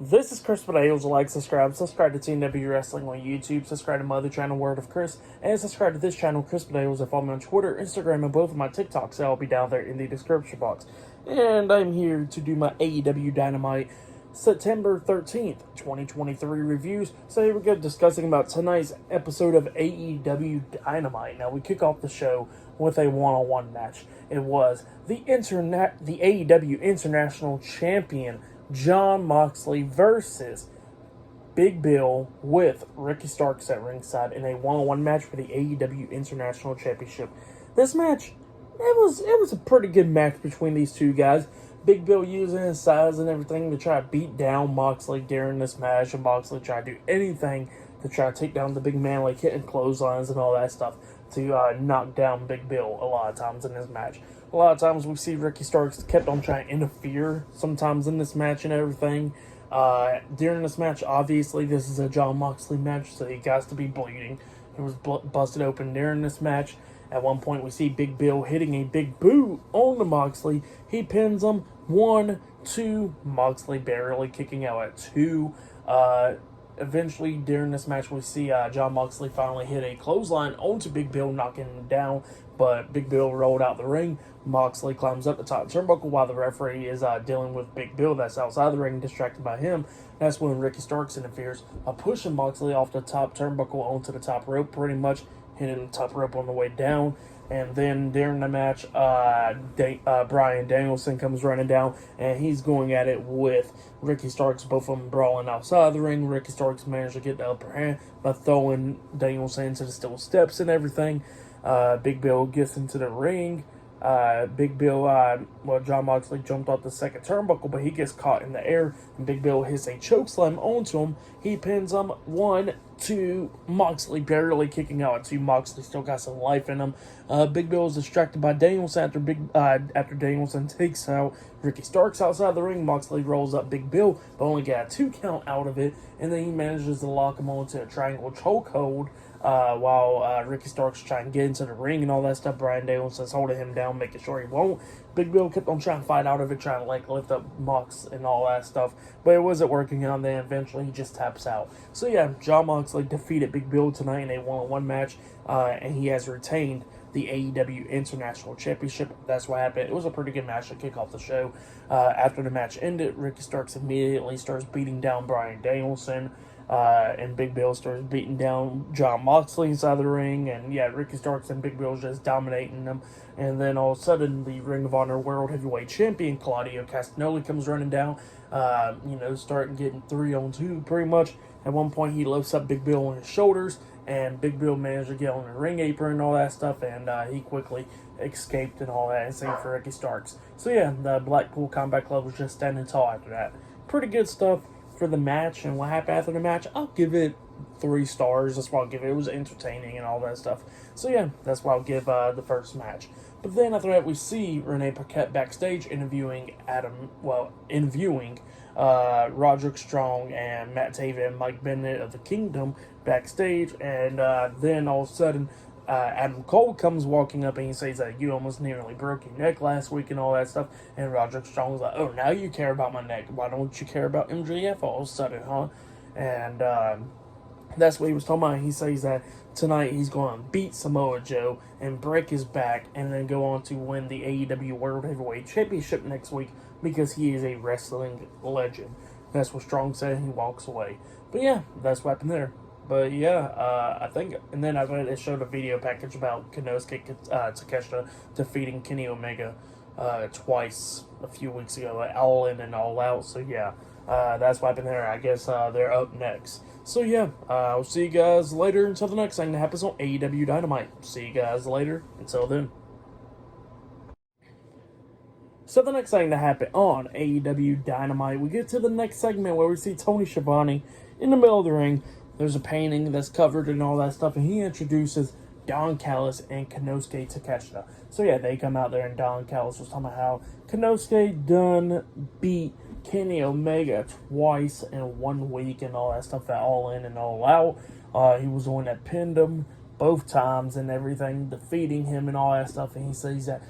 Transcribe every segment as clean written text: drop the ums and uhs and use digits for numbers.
This is Chris Potatoes. Like, subscribe to TNW Wrestling on YouTube, subscribe to my other channel, Word of Chris, and subscribe to this channel, Chris Potatoes, and follow me on Twitter, Instagram, and both of my TikToks. That'll be down there in the description box. And I'm here to do my AEW Dynamite September 13th, 2023 reviews. So here we go, discussing about tonight's episode of AEW Dynamite. Now, we kick off the show with a one-on-one match. It was the AEW International Champion, Jon Moxley versus Big Bill with Ricky Starks at ringside in a one-on-one match for the AEW International Championship. This match, it was a pretty good match between these two guys. Big Bill using his size and everything to try to beat down Moxley during this match, and Moxley tried to do anything to try to take down the big man, like hitting clotheslines and all that stuff to knock down Big Bill a lot of times in this match. A lot of times we see Ricky Starks kept on trying to interfere sometimes in this match and everything. During this match, obviously, this is a Jon Moxley match, so he got to be bleeding. He was busted open during this match. At one point, we see Big Bill hitting a big boot on the Moxley. He pins him 1, 2. Moxley barely kicking out at 2. Eventually, during this match, we see Jon Moxley finally hit a clothesline onto Big Bill, knocking him down. But Big Bill rolled out the ring. Moxley climbs up the top turnbuckle while the referee is dealing with Big Bill that's outside the ring, distracted by him. That's when Ricky Starks interferes, pushing Moxley off the top turnbuckle onto the top rope, pretty much hitting the top rope on the way down. And then during the match, Bryan Danielson comes running down, and he's going at it with Ricky Starks, both of them brawling outside the ring. Ricky Starks managed to get the upper hand by throwing Danielson into the steel steps and everything. Big Bill gets into the ring. Jon Moxley jumped off the second turnbuckle, but he gets caught in the air, and Big Bill hits a chokeslam onto him. He pins him 1, 2. Moxley barely kicking out at 2. Moxley still got some life in him. Big Bill is distracted by Danielson after Danielson takes out Ricky Starks outside the ring. Moxley rolls up Big Bill, but only got a 2 count out of it, and then he manages to lock him onto a triangle chokehold. While Ricky Starks trying to get into the ring and all that stuff, Bryan Danielson's holding him down, making sure he won't. Big Bill kept on trying to fight out of it, trying to lift up Mox and all that stuff, but it wasn't working out. Then eventually he just taps out. So yeah, Jon Moxley defeated Big Bill tonight in a one-on-one match, and he has retained the AEW International Championship. That's what happened. It was a pretty good match to kick off the show. After the match ended, Ricky Starks immediately starts beating down Bryan Danielson. And Big Bill starts beating down Jon Moxley inside the ring, and yeah, Ricky Starks and Big Bill just dominating them. And then all of a sudden, the Ring of Honor World Heavyweight Champion Claudio Castagnoli comes running down, starting getting 3-on-2 pretty much. At one point, he lifts up Big Bill on his shoulders, and Big Bill managed to get on the ring apron and all that stuff, and he quickly escaped and all that, and same for Ricky Starks. So yeah, the Blackpool Combat Club was just standing tall after that. Pretty good stuff for the match. And what happened after the match, I'll give it 3 stars. That's what I'll give it. It was entertaining and all that stuff. So yeah, that's what I'll give the first match. But then after that, we see Renee Paquette backstage interviewing Roderick Strong and Matt Taven and Mike Bennett of the Kingdom backstage. And then all of a sudden, Adam Cole comes walking up and he says that you almost nearly broke your neck last week and all that stuff. And Roderick Strong's like, oh, now you care about my neck. Why don't you care about MJF all of a sudden, huh? And that's what he was talking about. He says that tonight he's going to beat Samoa Joe and break his back and then go on to win the AEW World Heavyweight Championship next week because he is a wrestling legend. That's what Strong said, and he walks away. But yeah, that's what happened there. But yeah, I think, and then after it showed a video package about Konosuke Takeshita defeating Kenny Omega twice a few weeks ago, All In and All Out. So yeah, that's what happened there. I guess they're up next. So yeah, I'll see you guys later until the next thing that happens on AEW Dynamite. See you guys later. Until then. So the next thing that happened on AEW Dynamite, we get to the next segment where we see Tony Schiavone in the middle of the ring. There's a painting that's covered and all that stuff, and he introduces Don Callis and Konosuke Takeshita. So yeah, they come out there, and Don Callis was talking about how Konosuke done beat Kenny Omega twice in 1 week and all that stuff at All In and All Out. He was the one that pinned him both times and everything, defeating him and all that stuff. And he says that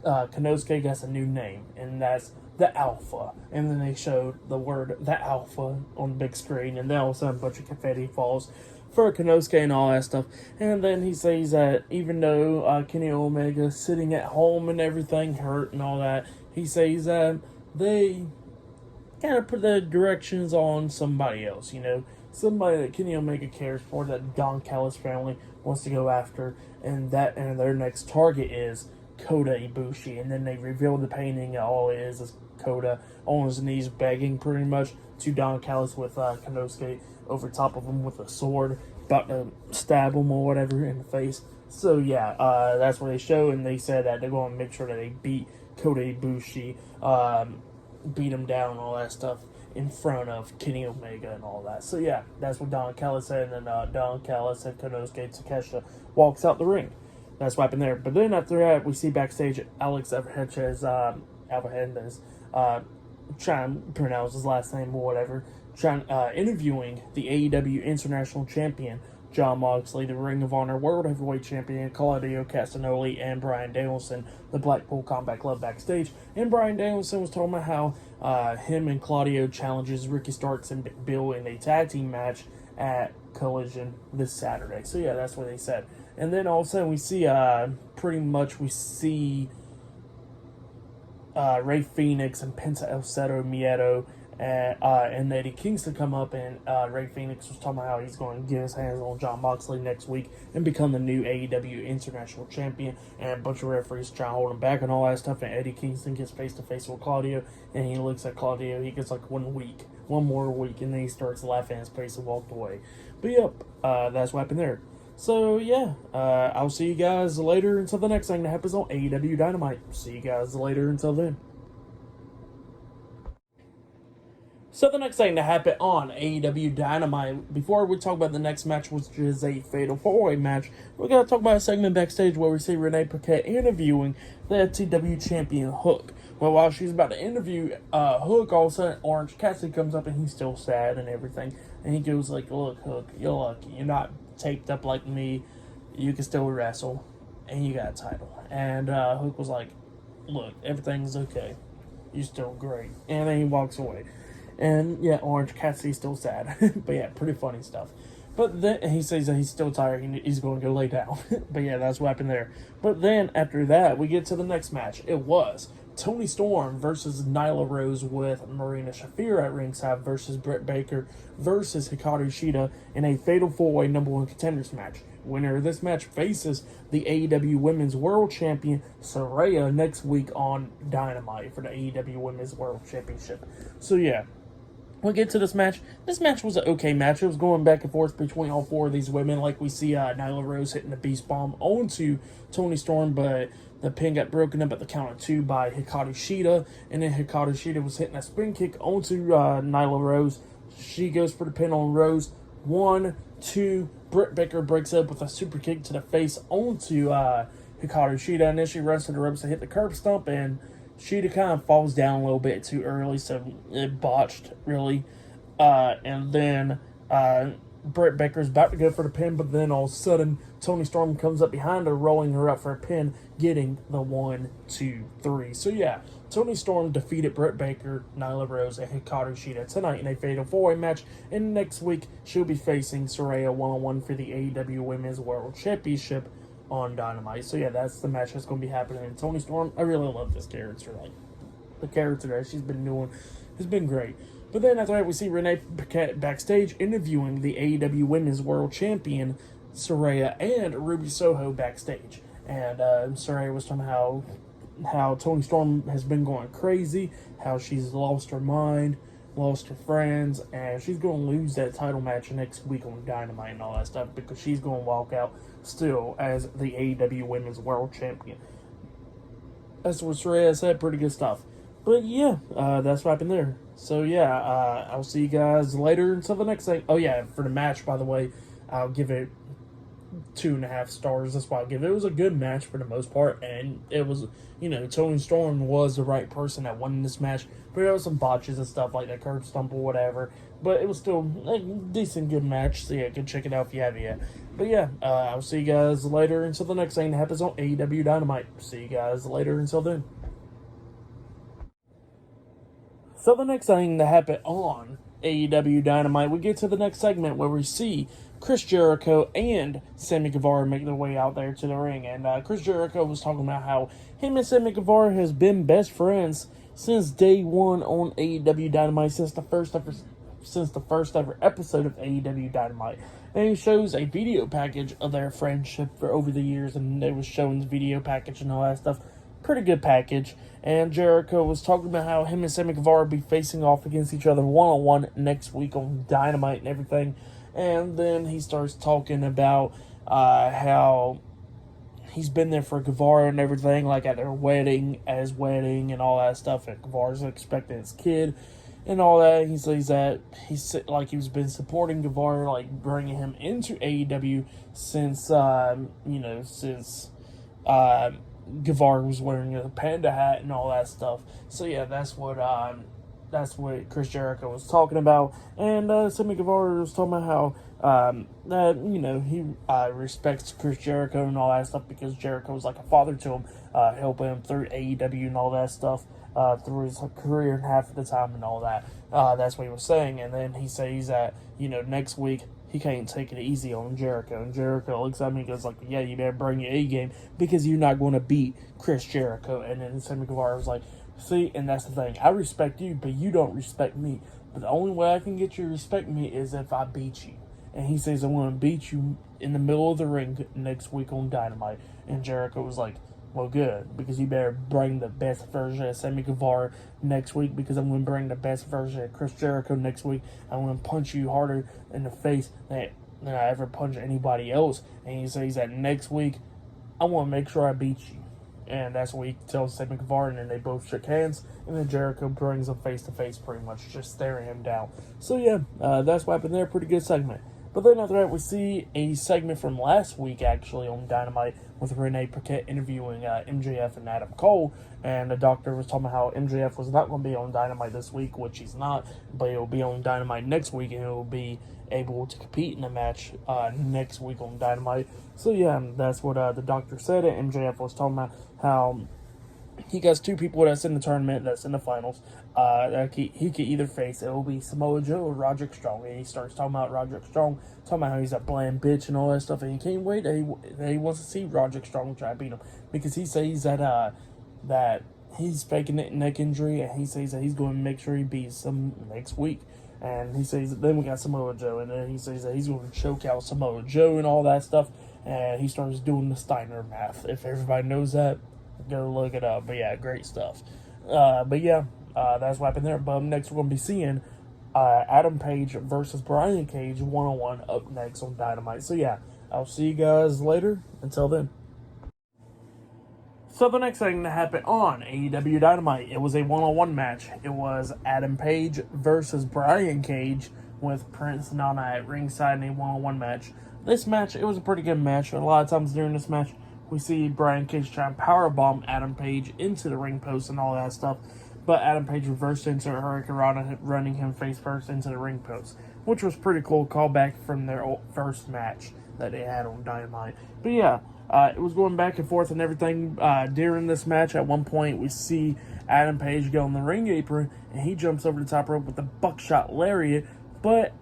Konosuke gets a new name, and that's the Alpha. And then they showed the word the Alpha on the big screen, and then all of a sudden a bunch of confetti falls for Konosuke and all that stuff. And then he says that even though Kenny Omega sitting at home and everything hurt and all that, he says that they kind of put the directions on somebody else, somebody that Kenny Omega cares for, that Don Callis family wants to go after, and their next target is Kota Ibushi. And then they reveal the painting, and all it is Kota on his knees begging pretty much to Don Callis with Konosuke over top of him with a sword, about to stab him or whatever in the face. So yeah, that's what they show, and they said that they're going to make sure that they beat Kota Ibushi, beat him down and all that stuff in front of Kenny Omega and all that. So yeah, that's what Don Callis said, and then Don Callis and Konosuke Takeshita walks out the ring. That's what happened there. But then after that, we see backstage Alex Alvarez, trying to pronounce his last name or whatever, interviewing the AEW International Champion, Jon Moxley, the Ring of Honor World Heavyweight Champion, Claudio Castagnoli, and Bryan Danielson, the Blackpool Combat Club backstage. And Bryan Danielson was talking about how him and Claudio challenges Ricky Starks and Bill in a tag team match at Collision this Saturday. So yeah, that's what they said. And then all of a sudden we see, Rey Fenix and Penta El Zero Miedo and Eddie Kingston come up, and Rey Fenix was talking about how he's going to get his hands on Jon Moxley next week and become the new AEW International Champion, and a bunch of referees try to hold him back and all that stuff, and Eddie Kingston gets face-to-face with Claudio, and he looks at Claudio, he gets like 1 more week, and then he starts laughing in his face and walked away. But yep, that's what happened there. So yeah, I'll see you guys later until the next thing that happens on AEW Dynamite. See you guys later until then. So the next thing to happen on AEW Dynamite, before we talk about the next match, which is a Fatal 4-Way match, we're going to talk about a segment backstage where we see Renee Paquette interviewing the FTW champion Hook. Well, while she's about to interview Hook, all of a sudden Orange Cassidy comes up and he's still sad and everything. And he goes like, "Look, Hook, you're lucky. You're not taped up like me. You can still wrestle. And you got a title." And Hook was like, "Look, everything's okay. You're still great." And then he walks away. And yeah, Orange Cassidy's still sad. But yeah, pretty funny stuff. But then he says that he's still tired. He's going to go lay down. But yeah, that's what happened there. But then after that, we get to the next match. It was Toni Storm versus Nyla Rose with Marina Shafir at ringside versus Britt Baker versus Hikaru Shida in a Fatal 4-Way number 1 contenders match. Winner of this match faces the AEW Women's World Champion Saraya next week on Dynamite for the AEW Women's World Championship. So yeah, we'll get to this match. This match was an okay match. It was going back and forth between all 4 of these women. Like we see Nyla Rose hitting the Beast Bomb onto Toni Storm, but the pin got broken up at the count of 2 by Hikaru Shida. And then Hikaru Shida was hitting a spin kick onto Nyla Rose. She goes for the pin on Rose. 1, 2. Britt Baker breaks up with a super kick to the face onto Hikaru Shida. And then she runs to the ropes to hit the curb stomp, and Shida kind of falls down a little bit too early, so it botched, really. And then Britt Baker's about to go for the pin, but then all of a sudden, Toni Storm comes up behind her, rolling her up for a pin, getting the 1, 2, 3. So yeah, Toni Storm defeated Britt Baker, Nyla Rose, and Hikaru Shida tonight in a Fatal 4-Way match. And next week, she'll be facing Saraya one-on-one for the AEW Women's World Championship on Dynamite. So yeah, that's the match that's going to be happening. And Toni Storm, I really love this character. Like, the character that she's been doing has been great. But then after that, we see Renee Paquette backstage interviewing the AEW Women's World Champion Saraya and Ruby Soho backstage. And Saraya was talking how Toni Storm has been going crazy, how she's lost her mind, lost her friends, and she's going to lose that title match next week on Dynamite and all that stuff, because she's going to walk out still as the AEW Women's World Champion. That's what Saraya said. Pretty good stuff. But yeah, that's what happened there. So yeah, I'll see you guys later until the next thing. Oh yeah, for the match, by the way, I'll give it 2.5 stars. That's why I give it. It was a good match for the most part, and it was, Toni Storm was the right person that won this match, but there was some botches and stuff like that, curb stump or whatever, but it was still a decent, good match. So yeah, go check it out if you haven't yet. But yeah, I'll see you guys later until the next thing that happens on AEW Dynamite. See you guys later until then. So the next thing that happened on AEW Dynamite, we get to the next segment where we see Chris Jericho and Sammy Guevara make their way out there to the ring. And Chris Jericho was talking about how him and Sammy Guevara has been best friends since day one on AEW Dynamite, since the first ever episode of AEW Dynamite. And he shows a video package of their friendship for over the years, and they was showing the video package and all that stuff. Pretty good package. And Jericho was talking about how him and Sammy Guevara be facing off against each other one-on-one next week on Dynamite and everything. And then he starts talking about how he's been there for Guevara and everything, like at their wedding, and all that stuff. And Guevara's expecting his kid and all that. He says that he's been supporting Guevara, like bringing him into AEW since Guevara was wearing a panda hat and all that stuff. So yeah, that's what Chris Jericho was talking about. And Sammy Guevara was talking about how he respects Chris Jericho and all that stuff because Jericho was like a father to him, helping him through AEW and all that stuff through his career and half of the time and all that. That's what he was saying. And then he says that next week he can't take it easy on Jericho. And Jericho looks at me and goes like, yeah, you better bring your A game because you're not going to beat Chris Jericho. And then Sammy Guevara was like, see, and that's the thing. I respect you, but you don't respect me. But the only way I can get you to respect me is if I beat you. And he says, I'm going to beat you in the middle of the ring next week on Dynamite. And Jericho was like, well, good, because you better bring the best version of Sammy Guevara next week because I'm going to bring the best version of Chris Jericho next week. I'm going to punch you harder in the face than I ever punch anybody else. And he says that next week, I want to make sure I beat you. And that's what he tells Sammy Guevara, and then they both shook hands, and then Jericho brings them face-to-face pretty much, just staring him down. So yeah, that's what happened there. Pretty good segment. But then after that, we see a segment from last week, actually, on Dynamite, with Renee Paquette interviewing MJF and Adam Cole. And the doctor was talking about how MJF was not going to be on Dynamite this week, which he's not, but he'll be on Dynamite next week, and he'll be able to compete in a match next week on Dynamite. So yeah, that's what the doctor said. And MJF was talking about how he got two people that's in the tournament, that's in the finals. That he could either face, it will be Samoa Joe or Roderick Strong. And he starts talking about Roderick Strong, talking about how he's a bland bitch and all that stuff. And he can't wait that he wants to see Roderick Strong try to beat him because he says that he's faking a neck injury, and he says that he's going to make sure he beats him next week. And he says then we got Samoa Joe, and then he says that he's going to choke out Samoa Joe and all that stuff. And he starts doing the Steiner math. If everybody knows that, go look it up. But yeah, great stuff. That's what happened there. But next, we're going to be seeing Adam Page versus Brian Cage one-on-one up next on Dynamite. So yeah, I'll see you guys later. Until then. So the next thing that happened on AEW Dynamite, it was a one-on-one match. It was Adam Page versus Brian Cage with Prince Nana at ringside in a one-on-one match. This match, it was a pretty good match. A lot of times during this match, we see Brian Cage try and powerbomb Adam Page into the ring post and all that stuff. But Adam Page reversed into a Hurricane Rana, running him face first into the ring post, which was pretty cool callback from their first match that they had on Dynamite. But yeah, it was going back and forth and everything. During this match, at one point, we see Adam Page go on the ring apron, and he jumps over the top rope with a buckshot lariat. But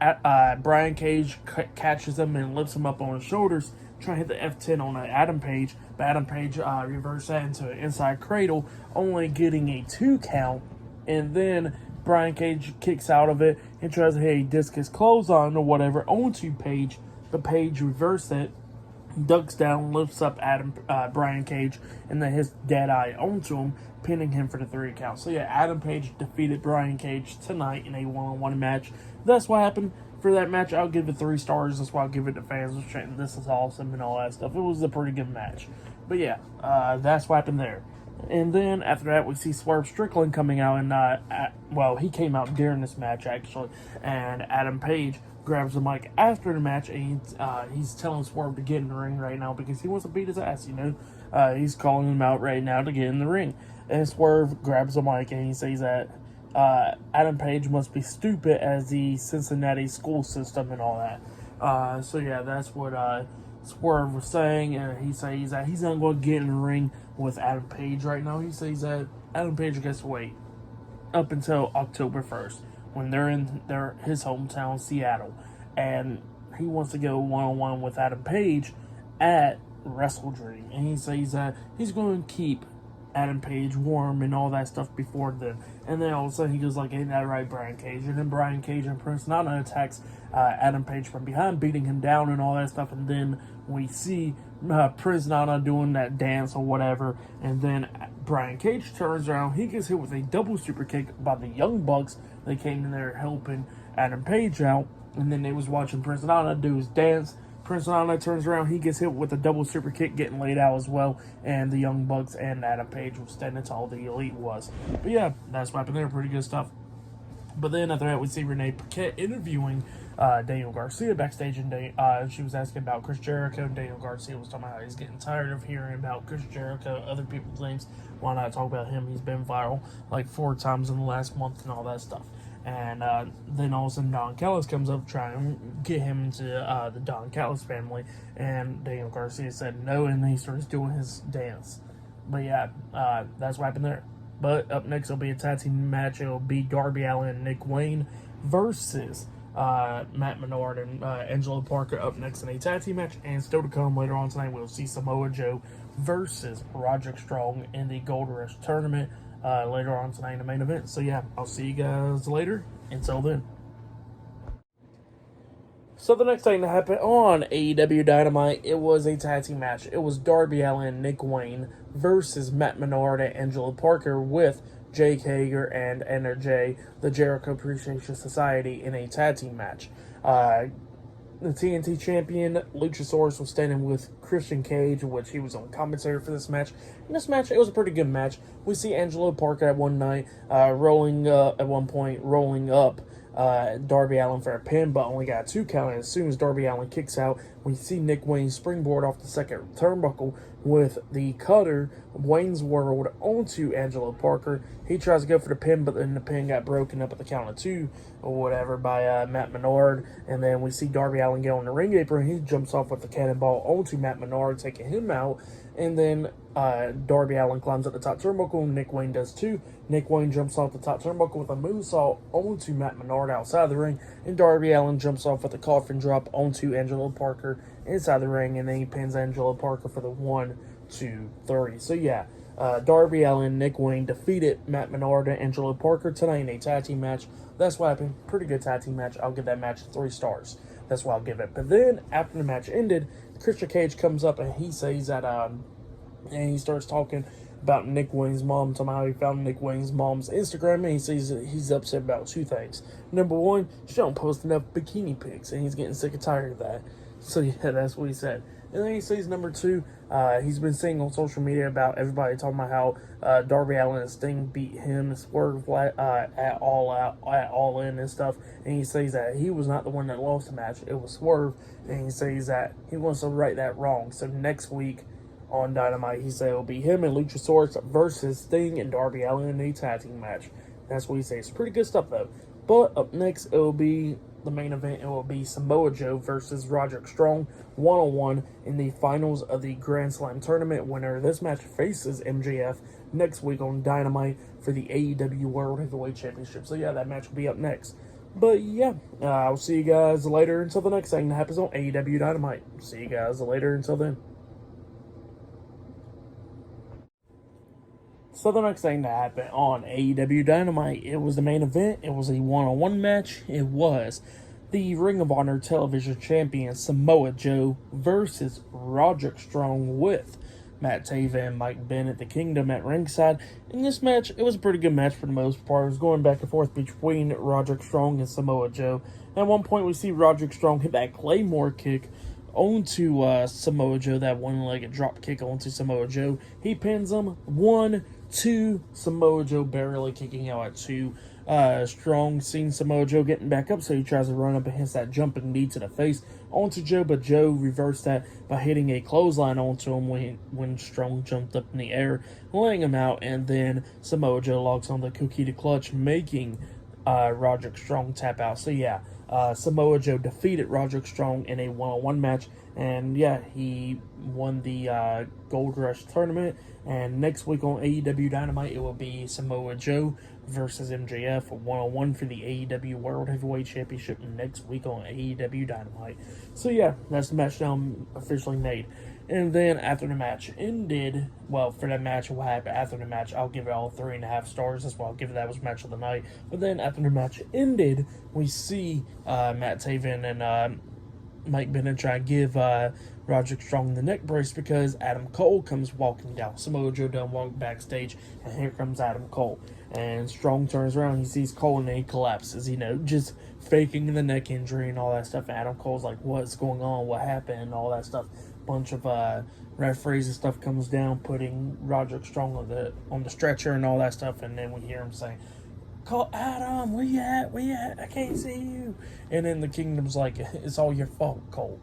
Brian Cage catches him and lifts him up on his shoulders, trying to hit the F10 on Adam Page. But Adam Page reversed that into an inside cradle, only getting a 2 count. And then Brian Cage kicks out of it and tries to hit a discus clothesline or whatever onto Page. But Page reversed it, ducks down, lifts up Brian Cage, and then hits dead eye onto him, pinning him for the 3 count. So yeah, Adam Page defeated Brian Cage tonight in a one-on-one match. That's what happened for that match. I'll give it 3 stars. That's why I'll give it to fans. This is awesome and all that stuff. It was a pretty good match. But yeah, that's what happened there. And then after that, we see Swerve Strickland coming out, and he came out during this match actually, and Adam Page grabs the mic after the match, and he's telling Swerve to get in the ring right now because he wants to beat his ass, he's calling him out right now to get in the ring. And Swerve grabs the mic and he says that Adam Page must be stupid as the Cincinnati school system and all that. So yeah, that's what Swerve was saying, and he says that he's not going to get in the ring with Adam Page right now. He says that Adam Page gets to wait. up until October 1st when they're in his hometown, Seattle. And he wants to go one-on-one with Adam Page at Wrestle Dream. And he says that he's going to keep Adam Page warm and all that stuff before then. And then all of a sudden he goes like, ain't that right, Brian Cage? And then Brian Cage and Prince Nana attacks Adam Page from behind, beating him down and all that stuff. And then we see Prince Nana doing that dance or whatever. And then Brian Cage turns around. He gets hit with a double super kick by the Young Bucks. They came in there helping Adam Page out. And then they was watching Prince Nana do his dance. Prince Nana turns around, he gets hit with a double super kick, getting laid out as well, and the Young Bucks and Adam Page was standing tall, the Elite was. But yeah, that's what happened there, pretty good stuff. But then after that, we see Renee Paquette interviewing Daniel Garcia backstage, and she was asking about Chris Jericho, and Daniel Garcia was talking about how he's getting tired of hearing about Chris Jericho, other people's names. Why not talk about him? He's been viral like 4 times in the last month and all that stuff. And then all of a sudden Don Callis comes up trying to get him into the Don Callis family. And Daniel Garcia said no, and then he starts doing his dance. But yeah, that's what happened there. But up next will be a tag team match. It'll be Darby Allin and Nick Wayne versus Matt Menard and Angelo Parker up next in a tag team match. And still to come later on tonight, we'll see Samoa Joe versus Roderick Strong in the Gold Rush tournament. Later on tonight in the main event. So yeah, I'll see you guys later. Until then. So the next thing that happened on AEW Dynamite, it was a tag team match. It was Darby Allin and Nick Wayne versus Matt Menard and Angelo Parker with Jake Hager and NRJ, the Jericho Appreciation Society, in a tag team match. The TNT champion, Luchasaurus, was standing with Christian Cage, which he was on commentary for this match. In this match, it was a pretty good match. We see Angelo Parker at one rolling up Darby Allin for a pin, but only got a 2 count. And as soon as Darby Allin kicks out, we see Nick Wayne springboard off the second turnbuckle with the cutter, Wayne's World, onto Angelo Parker. He tries to go for the pin, but then the pin got broken up at the count of 2 or whatever by Matt Menard. And then we see Darby Allin get on the ring apron. He jumps off with the cannonball onto Matt Menard, taking him out. And then Darby Allin climbs up the top turnbuckle, and Nick Wayne does too. Nick Wayne jumps off the top turnbuckle with a moonsault onto Matt Menard outside the ring, and Darby Allin jumps off with a coffin drop onto Angelo Parker inside the ring, and then he pins Angelo Parker for the 1, 2, 3. So yeah, Darby Allin, Nick Wayne defeated Matt Menard and Angelo Parker tonight in a tag team match. That's what happened. Pretty good tag team match. I'll give that match 3 stars. That's what I'll give it. But then, after the match ended, Christian Cage comes up and he says that, and he starts talking about Nick Wayne's mom, talking about how he found Nick Wayne's mom's Instagram, and he says that he's upset about 2 things. Number 1, she don't post enough bikini pics, and he's getting sick and tired of that. So yeah, that's what he said. And then he says number 2, he's been seeing on social media about everybody talking about how Darby Allin and Sting beat him and Swerve at All In and stuff. And he says that he was not the one that lost the match, it was Swerve. And he says that he wants to right that wrong. So next week on Dynamite, he said it'll be him and Luchasaurus versus Sting and Darby Allin in a tag team match. That's what he says. Pretty good stuff though. But up next, it will be the main event. It will be Samoa Joe versus Roderick Strong 1-on-1 in the finals of the Grand Slam tournament. Winner of this match faces MJF next week on Dynamite for the AEW World Heavyweight Championship. So yeah, that match will be up next. But yeah, I'll see you guys later until the next thing that happens on AEW Dynamite. See you guys later until then. So the next thing that happened on AEW Dynamite, it was the main event. It was a 1-on-1 match. It was the Ring of Honor Television Champion Samoa Joe versus Roderick Strong with Matt Taven and Mike Bennett, the Kingdom, at ringside. In this match, it was a pretty good match for the most part. It was going back and forth between Roderick Strong and Samoa Joe. At one point, we see Roderick Strong hit that Claymore kick onto Samoa Joe, that one-legged drop kick onto Samoa Joe. He pins him 1, 2, Samoa Joe barely kicking out at 2. Strong seeing Samoa Joe getting back up, so he tries to run up and hits that jumping knee to the face onto Joe, but Joe reversed that by hitting a clothesline onto him when Strong jumped up in the air, laying him out, and then Samoa Joe locks on the Cookie to Clutch, making Roderick Strong tap out. So yeah, Samoa Joe defeated Roderick Strong in a 1-on-1 match, and yeah, he won the Gold Rush tournament, And next week on AEW Dynamite, it will be Samoa Joe versus MJF, 1-on-1 for the AEW World Heavyweight Championship next week on AEW Dynamite. So yeah, that's the match now officially made. And then after the match ended, well, for that match, what happened after the match, I'll give it all 3.5 stars. That's why I'll give it, that was match of the night. But then after the match ended, we see Matt Taven and Mike Bennett try to give Roderick Strong the neck brace because Adam Cole comes walking down. Samoa Joe done walk backstage, and here comes Adam Cole. And Strong turns around, he sees Cole, and then he collapses, just faking the neck injury and all that stuff. And Adam Cole's like, what's going on? What happened? And all that stuff. Bunch of referees and stuff comes down, putting Roderick Strong on the stretcher and all that stuff. And then we hear him saying, "Call Adam, where you at? Where you at? I can't see you." And then the Kingdom's like, "It's all your fault, Cole."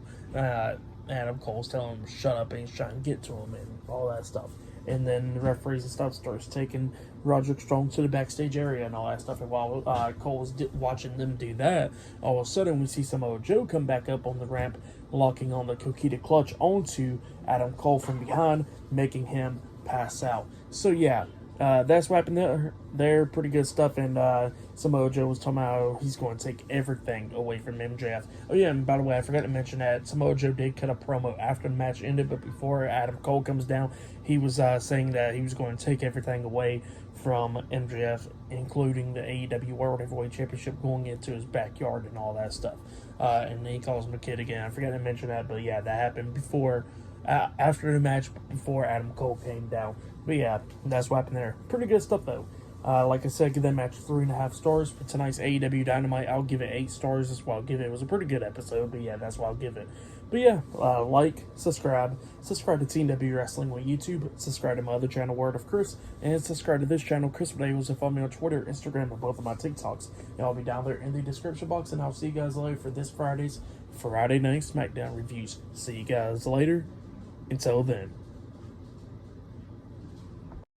Adam Cole's telling him to shut up, and he's trying to get to him and all that stuff. And then the referees and stuff starts taking Roderick Strong to the backstage area and all that stuff. And while Cole was watching them do that, all of a sudden we see Samoa Joe come back up on the ramp, locking on the Coquina clutch onto Adam Cole from behind, making him pass out. So yeah, that's what happened there. Pretty good stuff. And Samoa Joe was talking about he's going to take everything away from MJF. Oh yeah, and by the way, I forgot to mention that Samoa Joe did cut a promo after the match ended, but before Adam Cole comes down, he was saying that he was going to take everything away from MJF, including the AEW World Heavyweight Championship, going into his backyard and all that stuff. And then he calls him a kid again. I forgot to mention that, but yeah, that happened before, after the match, before Adam Cole came down. But yeah, that's what happened there. Pretty good stuff though. Like I said, give that match 3.5 stars. For tonight's AEW Dynamite, I'll give it 8 stars. That's what I'll give it. It was a pretty good episode, but yeah, that's what I'll give it. But yeah, like, subscribe to TNW Wrestling on YouTube, subscribe to my other channel, Word of Chris, and subscribe to this channel, Chris Videos, and follow me on Twitter, Instagram, and both of my TikToks. They'll be down there in the description box, and I'll see you guys later for this Friday's Friday Night SmackDown reviews. See you guys later. Until then.